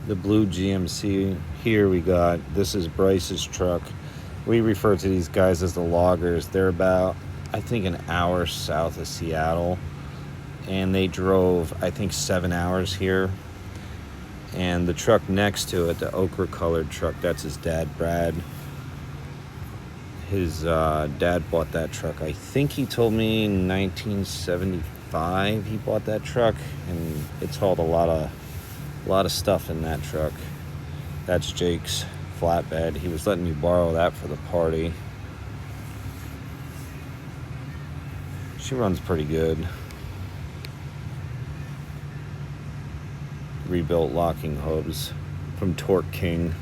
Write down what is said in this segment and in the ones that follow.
The blue GMC. Here we got, this is Bryce's truck. We refer to these guys as the loggers. They're about, I think, an hour south of Seattle. And they drove, I think, 7 hours here. And the truck next to it, the ochre colored truck, that's his dad, Brad. His dad bought that truck. I think he told me in 1975 he bought that truck, and it's hauled a lot of stuff in that truck. That's Jake's flatbed. He was letting me borrow that for the party. She runs pretty good. Rebuilt locking hubs from Torque King.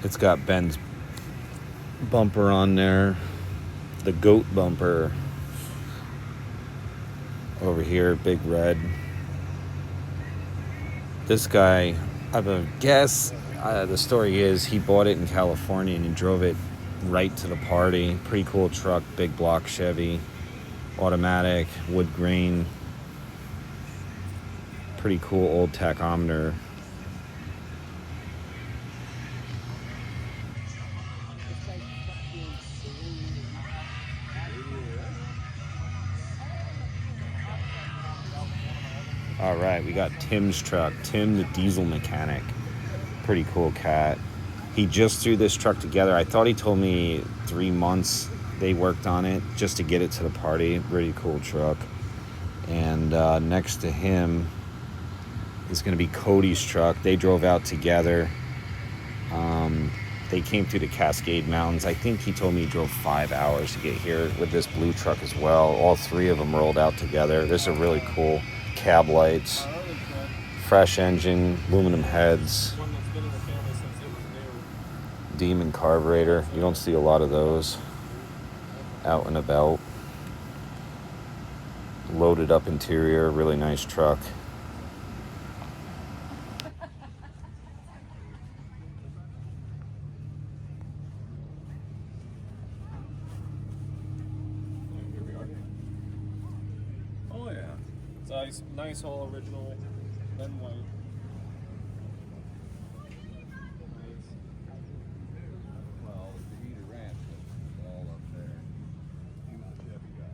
It's got Ben's bumper on there, the goat bumper over here, big red. This guy, I guess the story is he bought it in California and he drove it right to the party. Pretty cool truck, big block Chevy, automatic, wood grain. Pretty cool old tachometer. All right, we got Tim's truck. Tim, the diesel mechanic. Pretty cool cat. He just threw this truck together. I thought he told me 3 months they worked on it just to get it to the party. Pretty cool truck. And next to him is going to be Cody's truck. They drove out together. They came through the Cascade Mountains. I think he told me he drove 5 hours to get here with this blue truck as well. All three of them rolled out together. This is really cool. Cab lights, fresh engine, aluminum heads, Demon carburetor. You don't see a lot of those out and about. Loaded up interior, really nice truck. Oh yeah, it's nice all original, then white. Well, the Heater Ranch was all up there. He was a chevy guy.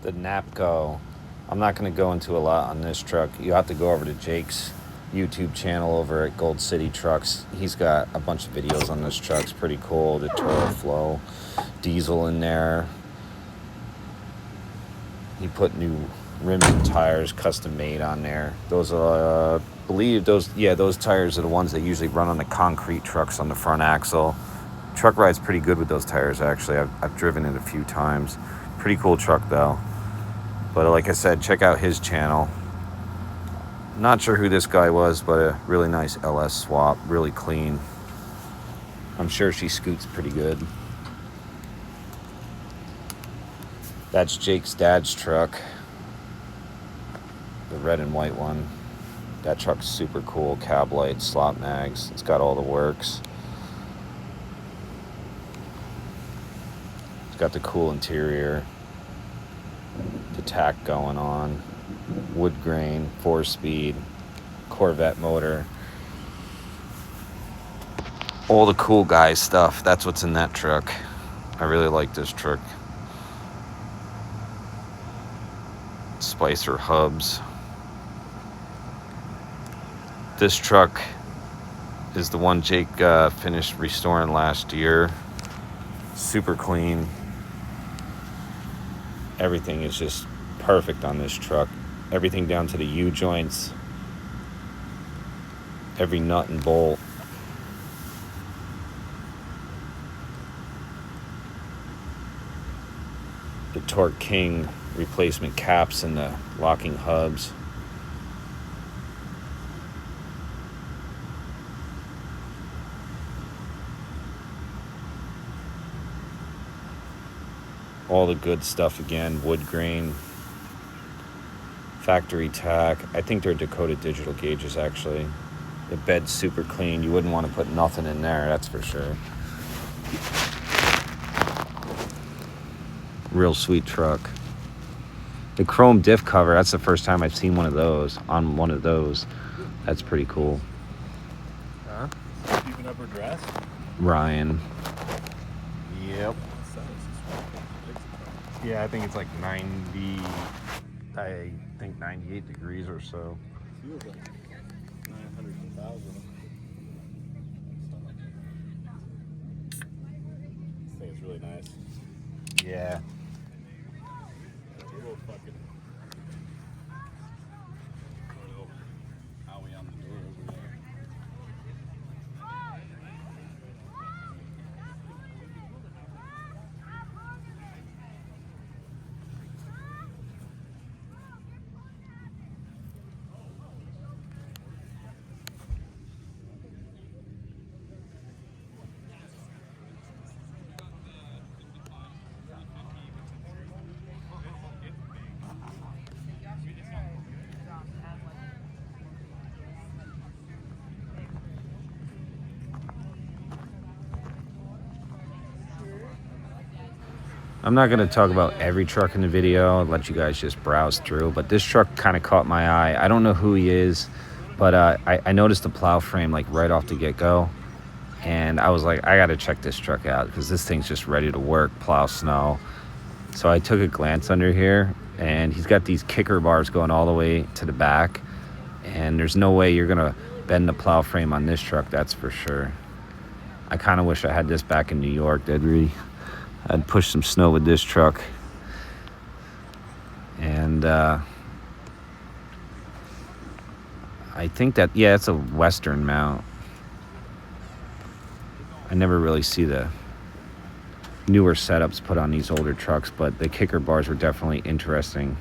The Napco. I'm not going to go into a lot on this truck. You have to go over to Jake's YouTube channel over at Gold City Trucks. He's got a bunch of videos on this truck. It's pretty cool. The Toro Flow diesel in there. He put new rims and tires custom made on there. Those are, believe those tires are the ones that usually run on the concrete trucks on the front axle. Truck ride's pretty good with those tires, actually. I've driven it a few times. Pretty cool truck though. But like I said, check out his channel. Not sure who this guy was, but a really nice LS swap, really clean. I'm sure she scoots pretty good. That's Jake's dad's truck. The red and white one. That truck's super cool. Cab lights, slot mags. It's got all the works. It's got the cool interior. The tack going on. Wood grain, 4-speed, Corvette motor. All the cool guy stuff. That's what's in that truck. I really like this truck. Spicer hubs. This truck is the one Jake finished restoring last year. Super clean. Everything is just perfect on this truck. Everything down to the U-joints. Every nut and bolt. The Torque King replacement caps and the locking hubs. All the good stuff again, wood grain, factory tack. I think they're Dakota digital gauges actually. The bed's super clean. You wouldn't want to put nothing in there, that's for sure. Real sweet truck. The chrome diff cover, that's the first time I've seen one of those on one of those. That's pretty cool. Huh? Keeping up her dress? Ryan. Yep. Yeah, I think it's like 98 degrees or so. Feels like 900,000. This thing is really nice. Yeah. Little fucking. Howie on the door over there. I'm not going to talk about every truck in the video. I'll let you guys just browse through. But this truck kind of caught my eye. I don't know who he is, but I noticed the plow frame like right off the get-go. And I was like, I got to check this truck out because this thing's just ready to work, plow snow. So I took a glance under here, and he's got these kicker bars going all the way to the back. And there's no way you're going to bend the plow frame on this truck, that's for sure. I kind of wish I had this back in New York. I'd push some snow with this truck. And I think that, yeah, it's a Western mount. I never really see the newer setups put on these older trucks, but the kicker bars were definitely interesting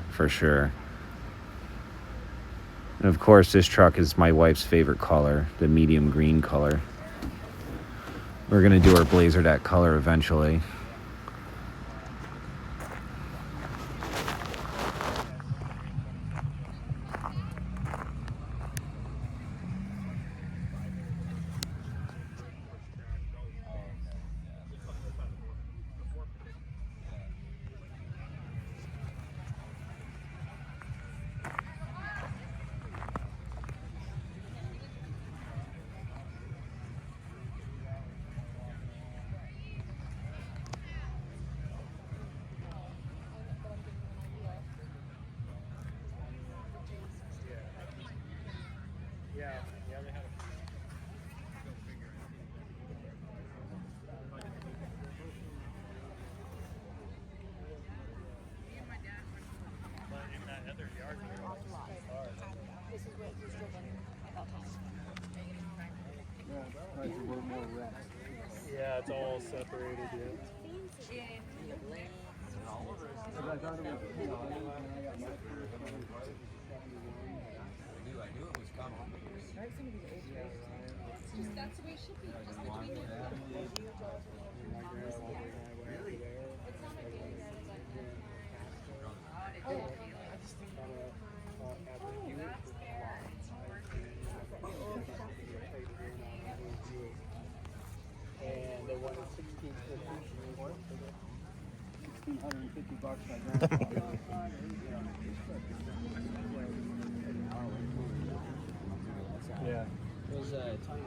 for sure. And of course, this truck is my wife's favorite color, the medium green color. We're gonna do our Blazer that color eventually. Yeah, it's all separated, yeah. That's the way it should be, just between them. And they wanted 1650 bucks. Yeah. Those tiny.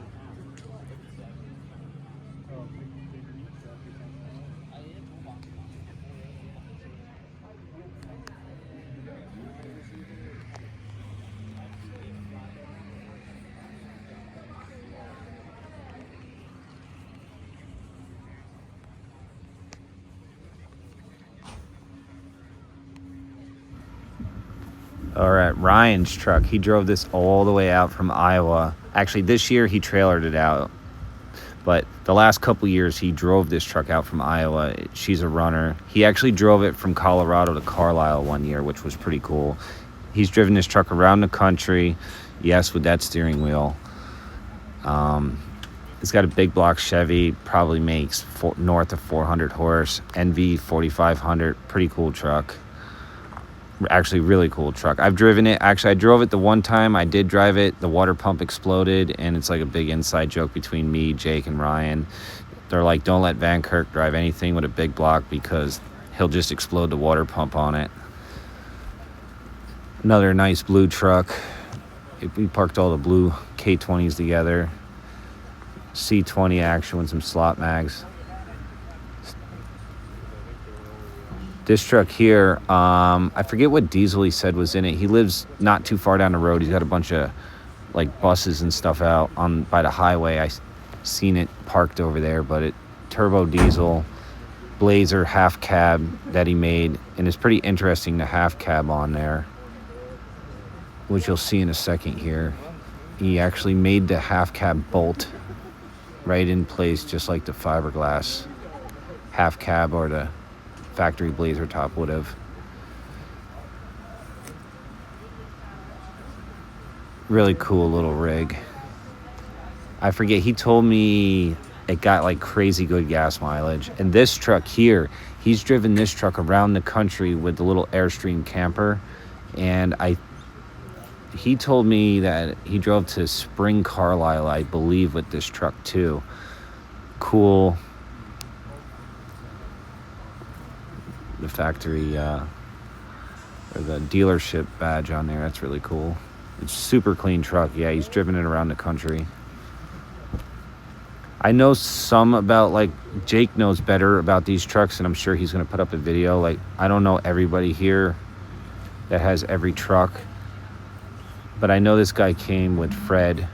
All right, Ryan's truck. He drove this all the way out from Iowa. Actually, this year he trailered it out. But the last couple years, he drove this truck out from Iowa. She's a runner. He actually drove it from Colorado to Carlisle one year, which was pretty cool. He's driven this truck around the country, yes, with that steering wheel. It's got a big block Chevy, probably makes north of 400 horse, NV 4500, pretty cool truck. Actually, really cool truck. I've driven it. Actually, I drove it the one time. I did drive it. The water pump exploded, and it's like a big inside joke between me, Jake, and Ryan. They're like, don't let Van Kirk drive anything with a big block because he'll just explode the water pump on it. Another nice blue truck. We parked all the blue K20s together. C20 action with some slot mags. This truck here, I forget what diesel he said was in it. He lives not too far down the road. He's got a bunch of like buses and stuff out on by the highway. I seen it parked over there, but it turbo diesel Blazer half cab that he made, and it's pretty interesting, the half cab on there, which you'll see in a second here. He actually made the half cab bolt right in place, just like the fiberglass half cab or the factory Blazer top would have. Really cool little rig. I forget, he told me it got like crazy good gas mileage. And this truck here, he's driven this truck around the country with the little Airstream camper. And he told me that he drove to Spring, Carlisle, I believe, with this truck too. Cool. The factory or the dealership badge on there, that's really cool. It's super clean truck. Yeah, he's driven it around the country. I know some about, like, Jake knows better about these trucks, and I'm sure he's going to put up a video. Like, I don't know everybody here that has every truck, but I know this guy came with Fred,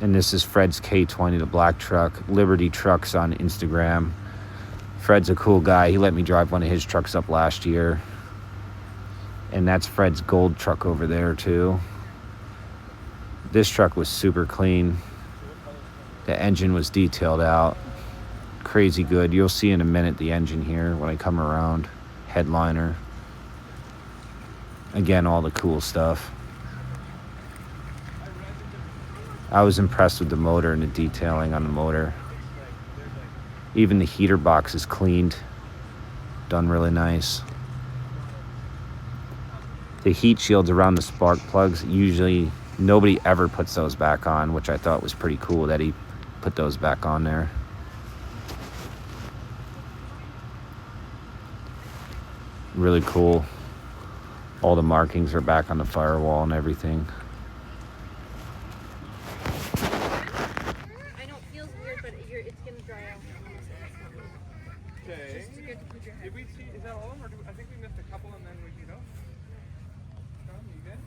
and this is Fred's K20, the black truck. Liberty Trucks on Instagram. Fred's a cool guy. He let me drive one of his trucks up last year. And that's Fred's gold truck over there too. This truck was super clean. The engine was detailed out. Crazy good. You'll see in a minute the engine here when I come around. Headliner. Again, all the cool stuff. I was impressed with the motor and the detailing on the motor. Even the heater box is cleaned, done really nice. The heat shields around the spark plugs, usually nobody ever puts those back on, which I thought was pretty cool that he put those back on there. Really cool. All the markings are back on the firewall and everything. I know it feels weird, but it's gonna dry out. Okay. Just to get to put your Did we see? Is that all of them, or I think we missed a couple, and then we can go? Tom, you good?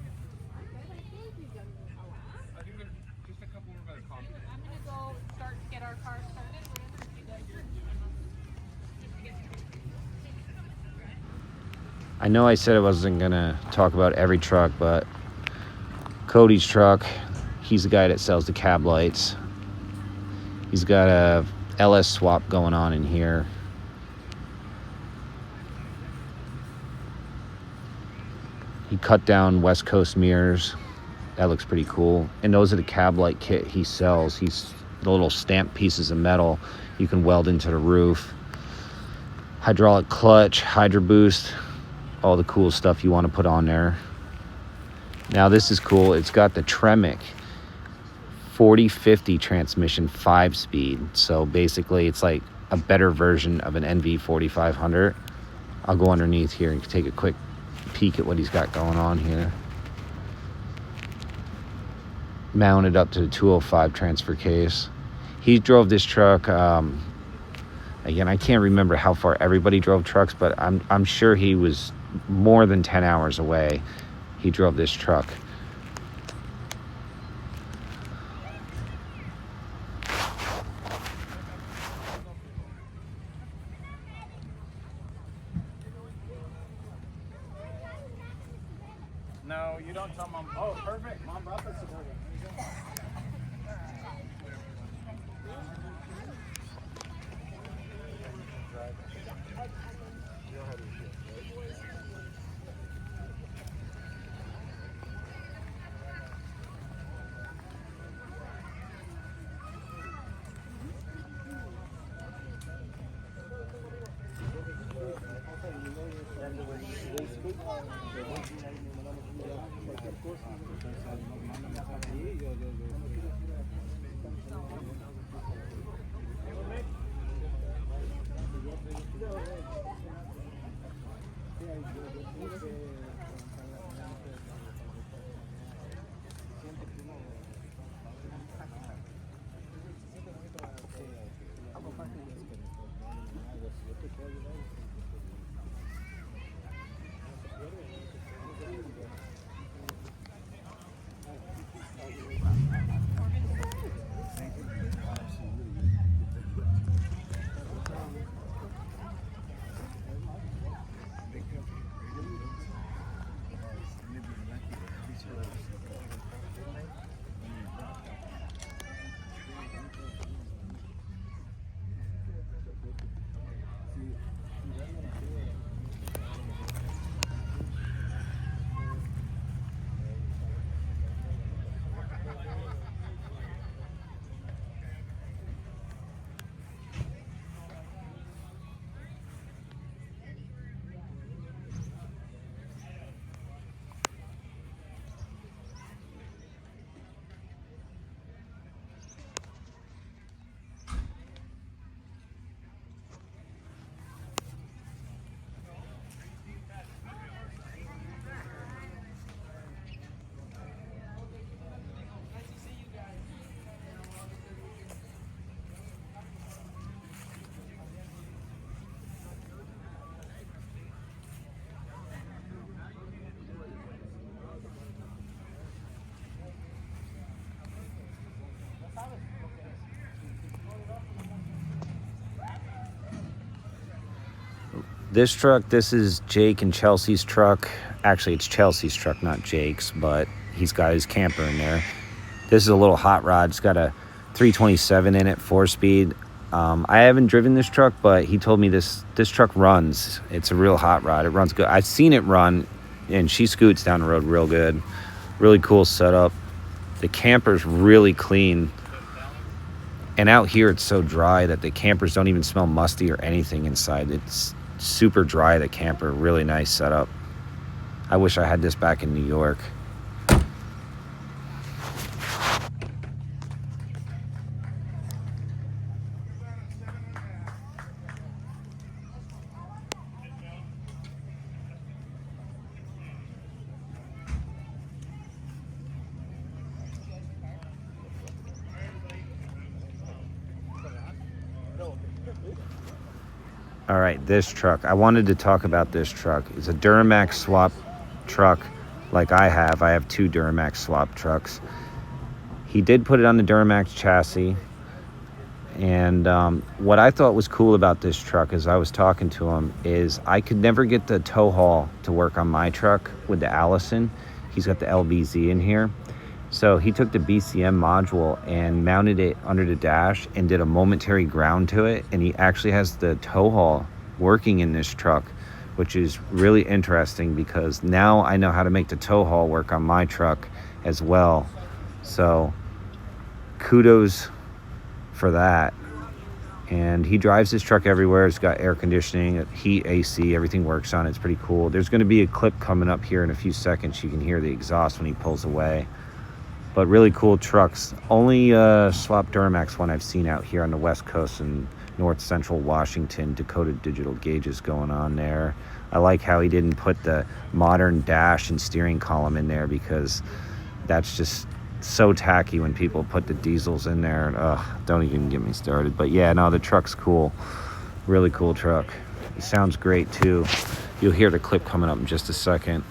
I think there's just a couple more by the coffee. I'm gonna go start get our car started. I know I said I wasn't gonna talk about every truck, but Cody's truck, he's the guy that sells the cab lights. He's got a LS swap going on in here. He cut down West Coast mirrors. That looks pretty cool. And those are the cab light kit he sells. He's the little stamped pieces of metal you can weld into the roof. Hydraulic clutch, Hydro Boost, all the cool stuff you want to put on there. Now this is cool. It's got the Tremec 4050 transmission 5-speed. So basically it's like a better version of an NV 4500. I'll go underneath here and take a quick peek at what he's got going on here. Mounted up to the 205 transfer case. He drove this truck, again, I can't remember how far everybody drove trucks, but I'm sure he was more than 10 hours away. He drove this truck. No, you don't tell Mom. Oh, perfect. Mom brought the Suburban. There you go. This truck, this is Jake and Chelsea's truck. Actually, it's Chelsea's truck, not Jake's, but he's got his camper in there. This is a little hot rod. It's got a 327 in it, 4-speed. I haven't driven this truck, but he told me this truck runs. It's a real hot rod. It runs good. I've seen it run, and she scoots down the road real good. Really cool setup. The camper's really clean. And out here, it's so dry that the campers don't even smell musty or anything inside. It's super dry, the camper. Really nice setup. I wish I had this back in New York. All right, this truck. I wanted to talk about this truck. It's a Duramax swap truck like I have. I have 2 Duramax swap trucks. He did put it on the Duramax chassis. And what I thought was cool about this truck as I was talking to him is I could never get the tow haul to work on my truck with the Allison. He's got the LBZ in here. So he took the BCM module and mounted it under the dash and did a momentary ground to it. And he actually has the tow haul working in this truck, which is really interesting because now I know how to make the tow haul work on my truck as well. So kudos for that. And he drives his truck everywhere. It's got air conditioning, heat, AC, everything works on it. It's pretty cool. There's going to be a clip coming up here in a few seconds. You can hear the exhaust when he pulls away. But really cool trucks. Only swap Duramax one I've seen out here on the West Coast and North Central Washington. Dakota digital gauges going on there. I like how he didn't put the modern dash and steering column in there because that's just so tacky when people put the diesels in there. And, don't even get me started. But yeah, no, the truck's cool. Really cool truck. It sounds great too. You'll hear the clip coming up in just a second.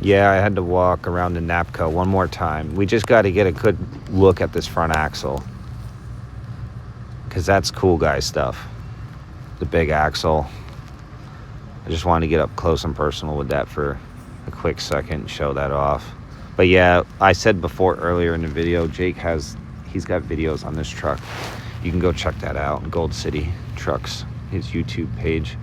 Yeah, I had to walk around the NAPCO one more time. We just got to get a good look at this front axle, because that's cool guy stuff. The big axle. I just wanted to get up close and personal with that for a quick second and show that off. But yeah, I said before earlier in the video, he's got videos on this truck. You can go check that out. Gold City Trucks, his YouTube page.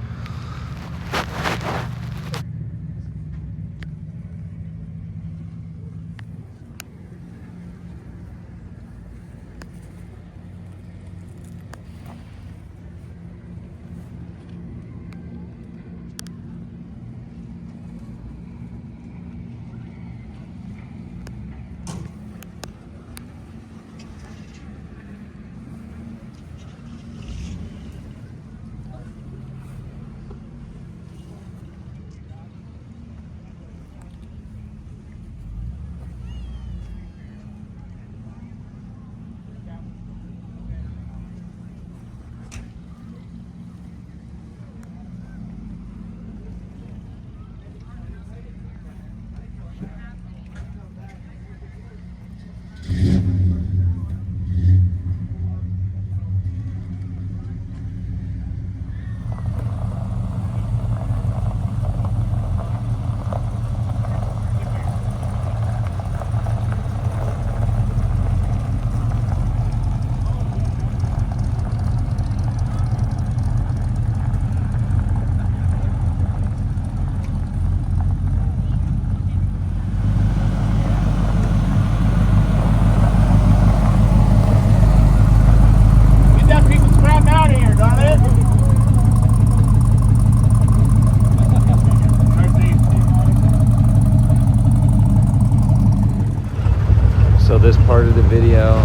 So this part of the video,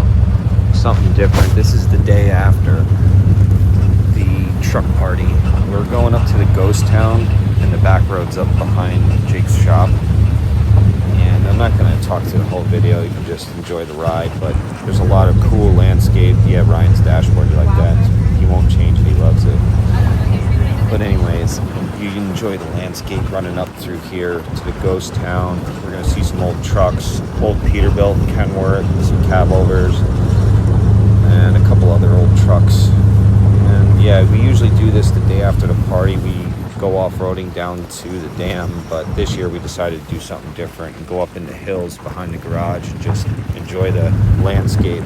something different. This is the day after the truck party. We're going up to the ghost town, and the back road's up behind Jake's shop. And I'm not going to talk to the whole video, you can just enjoy the ride, but there's a lot of cool landscape. Yeah, Ryan's dashboard, you like that. He won't change it, he loves it. But anyways, you can enjoy the landscape running up through here to the ghost town. We're going to see some old trucks, old Peterbilt, Kenworth, some cab overs, and a couple other old trucks. And yeah, we usually do this the day after the party. We go off-roading down to the dam, but this year we decided to do something different and go up in the hills behind the garage and just enjoy the landscape.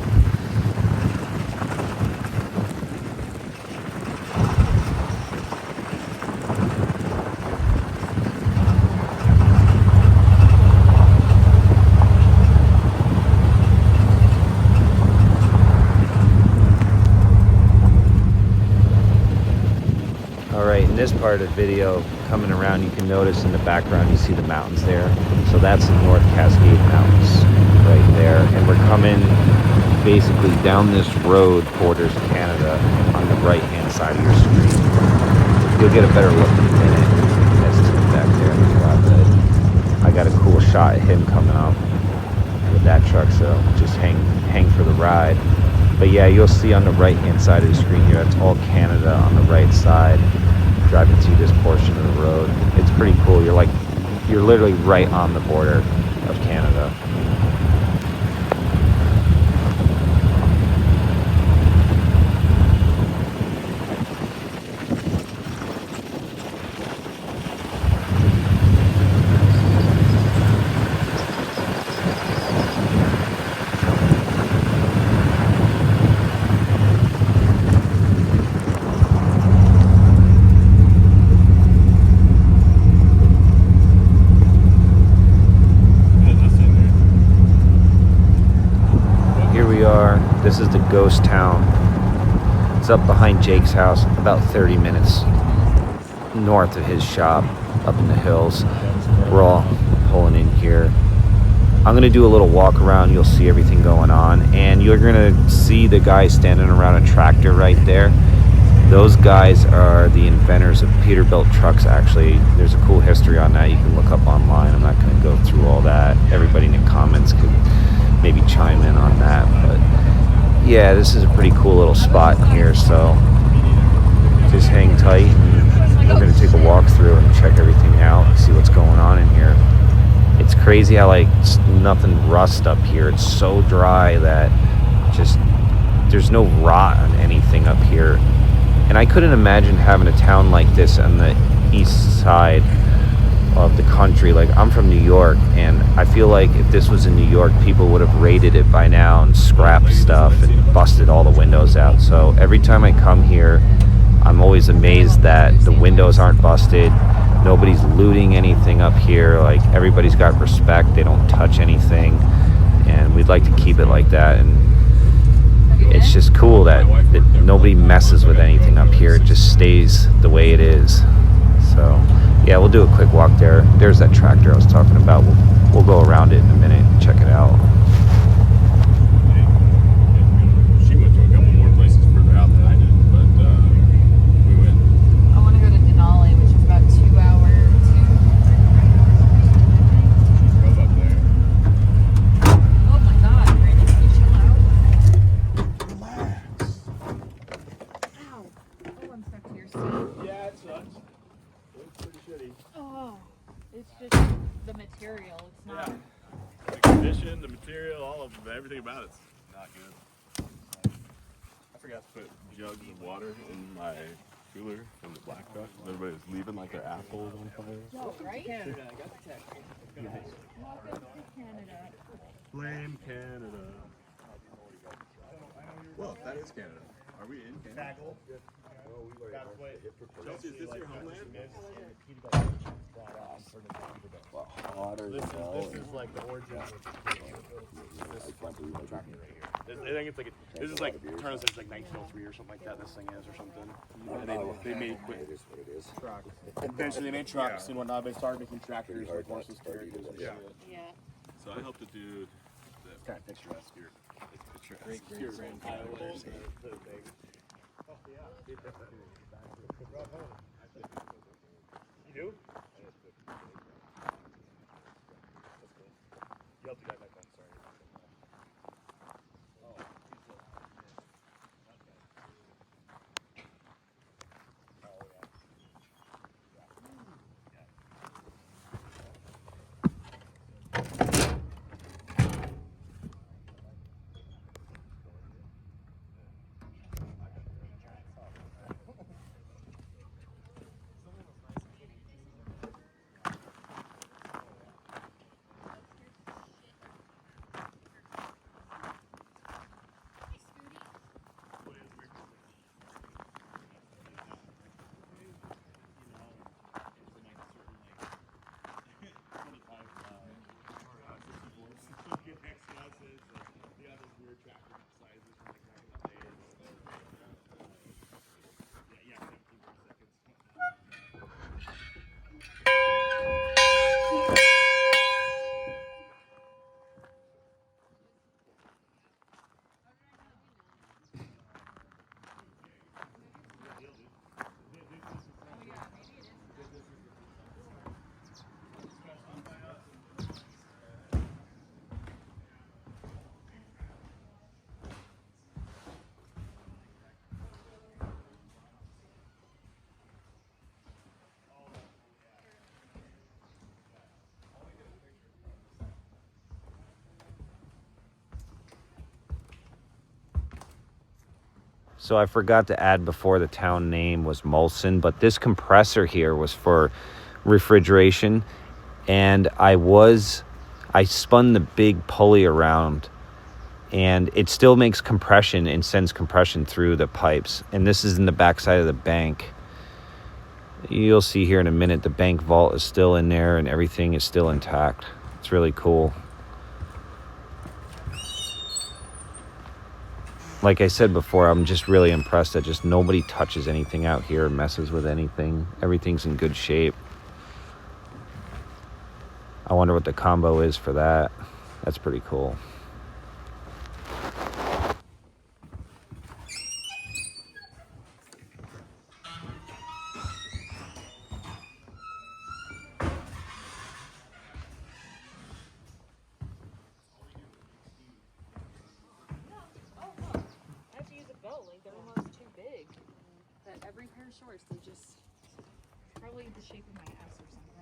In this part of the video, coming around, you can notice in the background you see the mountains there. So that's the North Cascade Mountains right there. And we're coming basically down this road, borders Canada, on the right hand side of your screen. You'll get a better look in a minute as to the back there in the flatbed. I got a cool shot of him coming up with that truck, so just hang for the ride. But yeah, you'll see on the right hand side of the screen here, that's all Canada on the right side. Driving through this portion of the road, it's pretty cool. You're literally right on the border of Canada. This is the ghost town. It's up behind Jake's house, about 30 minutes north of his shop, up in the hills. We're all pulling in here. I'm going to do a little walk around. You'll see everything going on. And you're going to see the guys standing around a tractor right there. Those guys are the inventors of Peterbilt trucks, actually. There's a cool history on that you can look up online. I'm not going to go through all that. Everybody in the comments could maybe chime in on that. But yeah, this is a pretty cool little spot here, so just hang tight and we're going to take a walk through and check everything out and see what's going on in here. crazy how like nothing rust up here. It's so dry that just there's no rot on anything up here. And I couldn't imagine having a town like this on the east side of the country. Like, I'm from New York, and I feel like if this was in New York, people would have raided it by now and scrapped stuff and busted all the windows out. So every time I come here, I'm always amazed that the windows aren't busted. Nobody's looting anything up here. Like, everybody's got respect. They don't touch anything, and we'd like to keep it like that. And it's just cool that nobody messes with anything up here. It just stays the way it is. So yeah, we'll do a quick walk there. There's that tractor I was talking about. We'll go around it in a minute and check it out. She went to a couple more places further out than I did, but we went. I want to go to Denali, which is about 2 hours. Drove up there. Oh my God, Brandon, can you chill out? Relax. Ow. Oh, I'm stuck to your seat. Yeah, it sucks. It's pretty shitty. Oh, it's just the material. It's not. Yeah. The condition, the material, all of everything about it's not good. I forgot to put jugs of water in my cooler from the black truck. Everybody was leaving like their assholes on fire. No, right? Canada, I got the text. Welcome to Canada. Blame Canada. Well, that is Canada. Are we in Canada? Chelsea, is this your homeland? This is like the origin of this fucking tractor right here. I think it's like this is like turn us like 1903 or something like that. This thing is or something. And they made trucks. Eventually they made trucks and whatnot. They started making tractors like horses, carriages, and shit. Yeah. So I helped the dude. It's kind of picturesque here. It's picturesque. Great grandfather. You do? You helped the guy back then, sorry. So I forgot to add before the town name was Molson, but this compressor here was for refrigeration. And I spun the big pulley around, and it still makes compression and sends compression through the pipes. And this is in the backside of the bank. You'll see here in a minute, the bank vault is still in there and everything is still intact. It's really cool. Like I said before, I'm just really impressed that just nobody touches anything out here or messes with anything. Everything's in good shape. I wonder what the combo is for that. That's pretty cool. Every pair of shorts, they just probably the shape of my ass or something.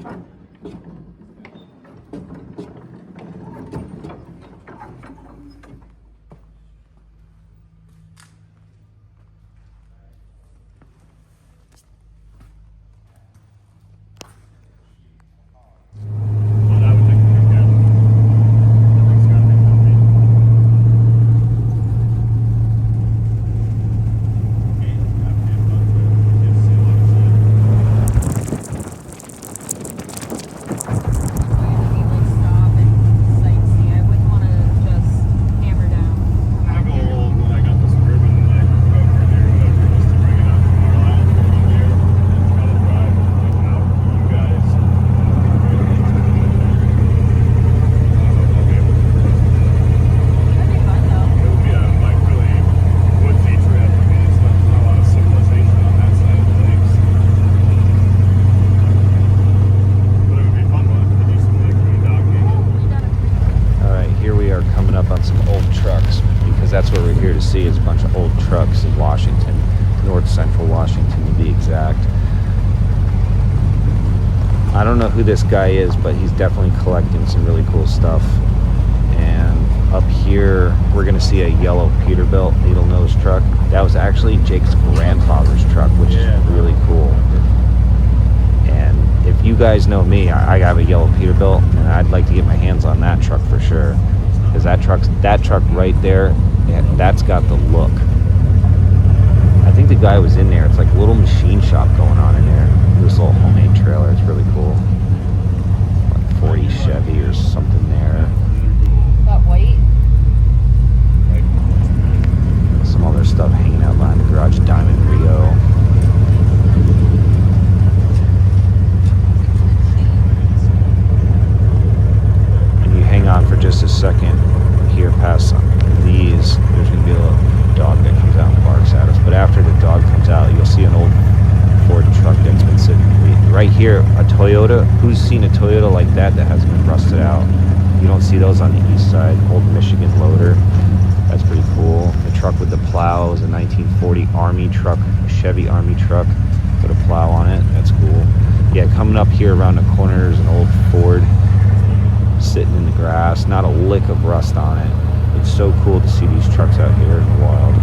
But I would take a look at it. I think it's gotta be comfy. Stop and sightsee. I wouldn't want to just hammer down. My goal when I got the Suburban like over there or whatever was to bring it out to Carlisle for 1 year and try to drive like out for you guys. I don't know if I'll be able to. That'd be fun though. It would be a like really woodsy trip. I mean, it's not a lot of civilization on that side of the lakes. But it would be fun one to do some like boondocking. All right, here we are coming up on some old trucks because that's what we're here to see is a bunch of old trucks in Washington, north central Washington to be exact. I don't know who this guy is, but he's definitely collecting some really cool stuff. And up here, we're gonna see a yellow Peterbilt needle nose truck. That was actually Jake's grandfather's truck, which is really cool. And if you guys know me, I have a yellow Peterbilt, and I'd like to get my hands on that truck for sure. Because that truck right there, that's got the look. I think the guy was in there. It's like a little machine shop going on in there. This little homemade trailer. It's really cool. Like 40 Chevy or something there. That white. Some other stuff hanging out behind the garage. Diamond Rio. And you hang on for just a second here past these. There's going to be a little dog that comes out and barks at us. But after the dog comes out, you'll see an old Ford truck that's been sitting right here. A Toyota. Who's seen a Toyota like that hasn't been rusted out? You don't see those on the east side. Old Michigan loader. That's pretty cool. The truck with the plow is a 1940 Army truck, a Chevy Army truck with a plow on it. That's cool. Yeah, coming up here around the corner, there's an old Ford sitting in the grass. Not a lick of rust on it. It's so cool to see these trucks out here in the wild.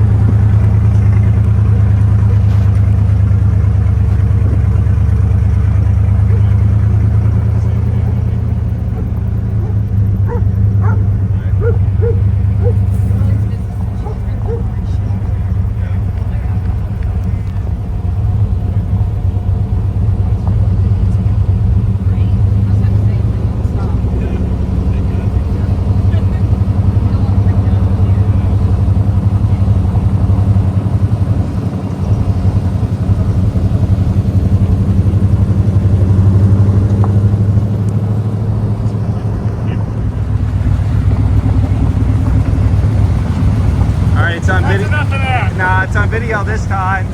It's on video. Nah, it's on video this time.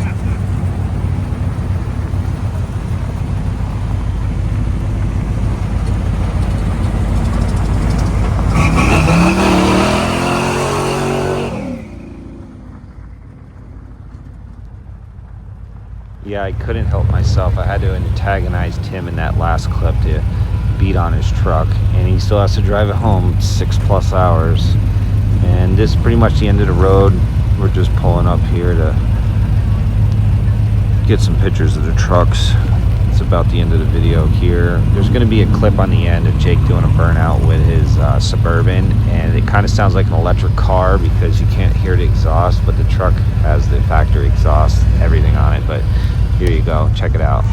Yeah, I couldn't help myself. I had to antagonize Tim in that last clip to beat on his truck, and he still has to drive it home 6+ hours. And this is pretty much the end of the road. We're just pulling up here to get some pictures of the trucks. It's about the end of the video here. There's going to be a clip on the end of Jake doing a burnout with his Suburban, and it kind of sounds like an electric car because you can't hear the exhaust, but the truck has the factory exhaust, everything on it. But here you go, check it out.